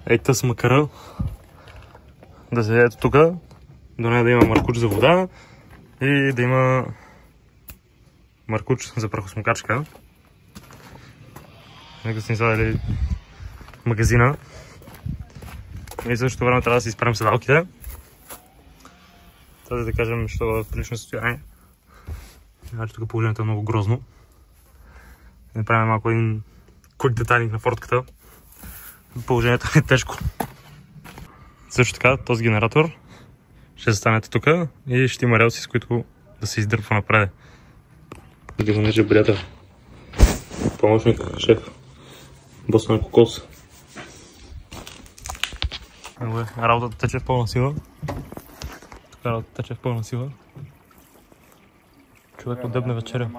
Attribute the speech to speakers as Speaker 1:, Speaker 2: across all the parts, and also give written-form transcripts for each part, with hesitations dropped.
Speaker 1: Ей тъс макара да се ето тук, до нея да има маркуч за вода и да има маркуч за прахосмокачка. Нека сте ни сладили магазина. И същото време трябва да си изправим седалките. Тази да кажем, че това е в прилично състояние. Значи тук положението е много грозно. Да направим малко един куик детайлинг на фортката. Положението е тежко. Също така, този генератор ще застанете тук и ще има релси, с които да се издърпва напред. Да го нежа приятел. Помощник, шеф. Бос на кокос. Работата тече в пълна сила. Тук работата тече в пълна сила. Човек отдъбне вечеря.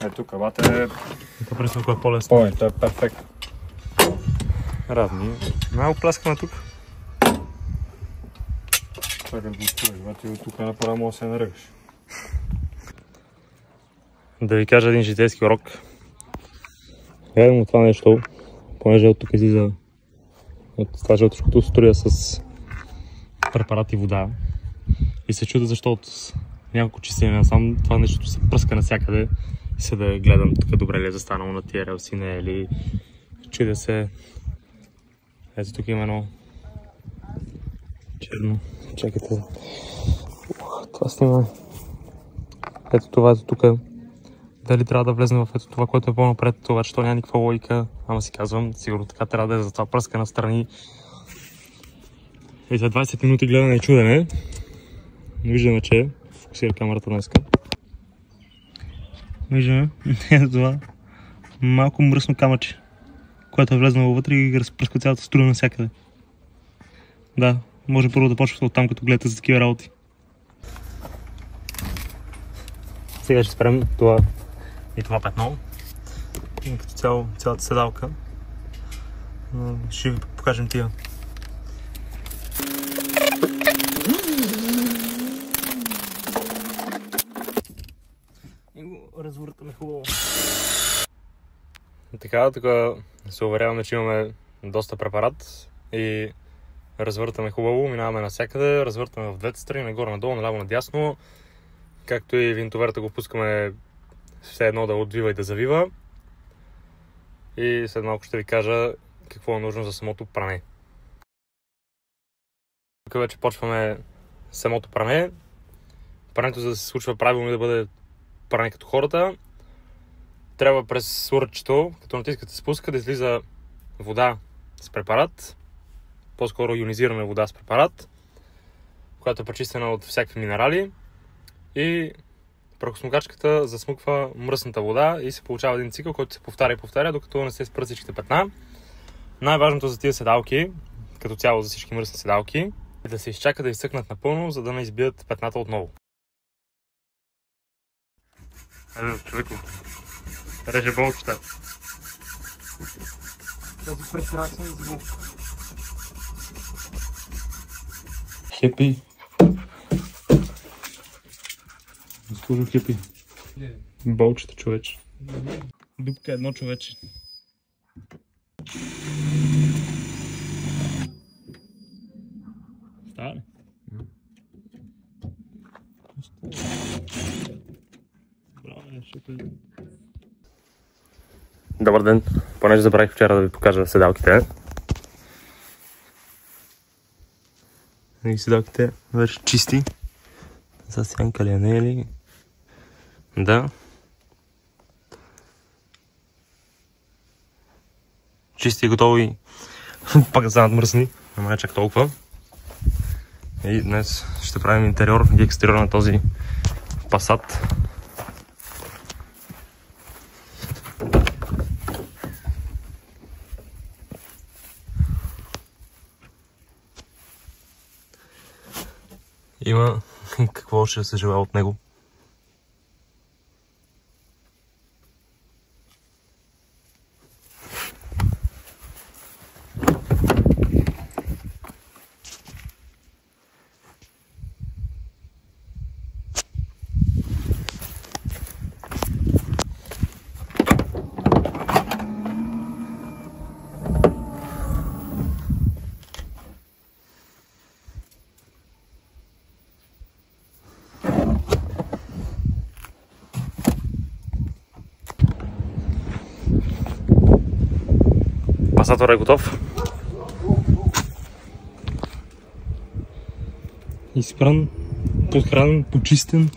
Speaker 2: Ето, кабата е...
Speaker 1: Това пресна кое е по-лесно.
Speaker 2: Ой, това е перфектно.
Speaker 1: Равни. Малко пляскаме тук.
Speaker 2: Чакай да го отвориш, ти от тук направо може да се наръгаш.
Speaker 1: Да ви кажа един житейски урок. Гледам от това нещо, понеже от тук излиза от това жълтишкото струя с препарат и вода. И се чуда защо от няколко чистения насам това нещо се пръска навсякъде. И се да гледам тук добре ли е застанало на тия релси, не е ли. Чудя се. Ето тук има едно черно. Чакайте. Това снима. Ето това, ето тук. Дали трябва да влезем в ето това, което е по-напред, това, че то няма никаква логика. Ама си казвам, сигурно така трябва да е, затова пръска настрани. И след 20 минути гледане и чудене, виждаме, че фокусира камерата днеска. Виждаме, ето това, малко мръсно камъче, което е влезнало вътре и разпръска цялата струя навсякъде. Да, може първо да почвате от там, като гледате за такива работи. Сега ще спрем това и това петно. И като цяло, цялата седалка. Ще ви покажем тия. И го развъртаме хубаво. Така, тук се уверяваме, че имаме доста препарат и развъртаме хубаво, минаваме навсякъде, развъртаме в двете страни, нагоре, надолу, наляво, надясно. Както и винтоверта го пускаме все едно да отвива и да завива. И след малко ще ви кажа какво е нужно за самото пране. Тук вече почваме самото пране. Прането, за да се случва правилно и да бъде пране като хората, трябва през уръчето, като натискате спуска, да излиза вода с препарат, по-скоро ионизирана вода с препарат, която е пречистена от всякакви минерали. И прахосмокачката засмуква мръсната вода и се получава един цикъл, който се повтаря и повтаря, докато не се спрат всичките петна. Най-важното за тия седалки, като цяло за всички мръсни седалки, е да се изчака да изсъкнат напълно, за да не избият петната отново. Ето, човеко, реже болчета.
Speaker 2: Този прекрасен звук.
Speaker 1: Хепи. Скоро хепи. Болчета, човече. Дупка едно, човече. Става ли? Добър ден, понеже забравих вчера да ви покажа седалките. И седалките вече чисти. За сянка ли е, не е ли? Да. Чисти и готови. Пак да станат мръсни, но не чак толкова. И днес ще правим интериор и екстериор на този Passat. Има какво ще се желая от него. Пасатора е готов. Изпран, подхранен, почистен.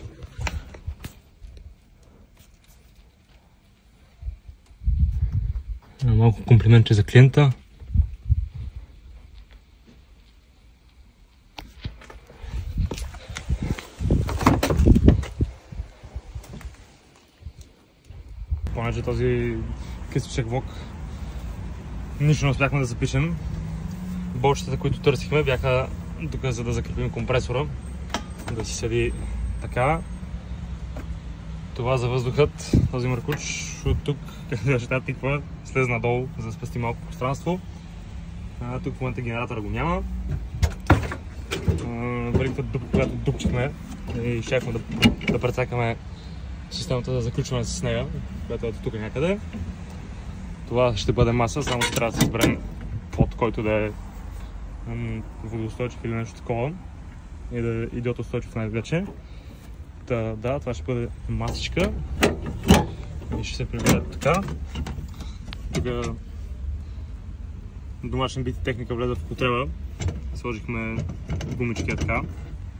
Speaker 1: Малко комплиментче за клиента. Понеже този късичък влог нищо не успяхме да запишем. Болчетата, които търсихме, бяха тук, за да закрепим компресора, да си седи така. Това за въздухът, този мъркуч от тук, където ще тиква, слезе надолу, за да спасти малко пространство. Тук в момента генератора го няма. Първата дупка, която дупчихме и щяхме да прецакаме системата за заключване с нея, която е тук някъде. Това ще бъде маса, само че трябва да се изберем под който да е водоустойчив или нещо такова и да е идиотоустойчив най-вече. Да, това ще бъде масичка и ще се прибере така. Тук домашен бит и техника влезе в употреба. Сложихме гумички така.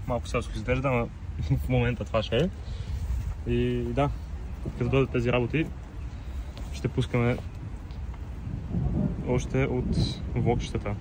Speaker 1: Малко селско изглежда, но в момента това ще е. И да, като дойдат тези работи, ще пускаме още от влогчетата.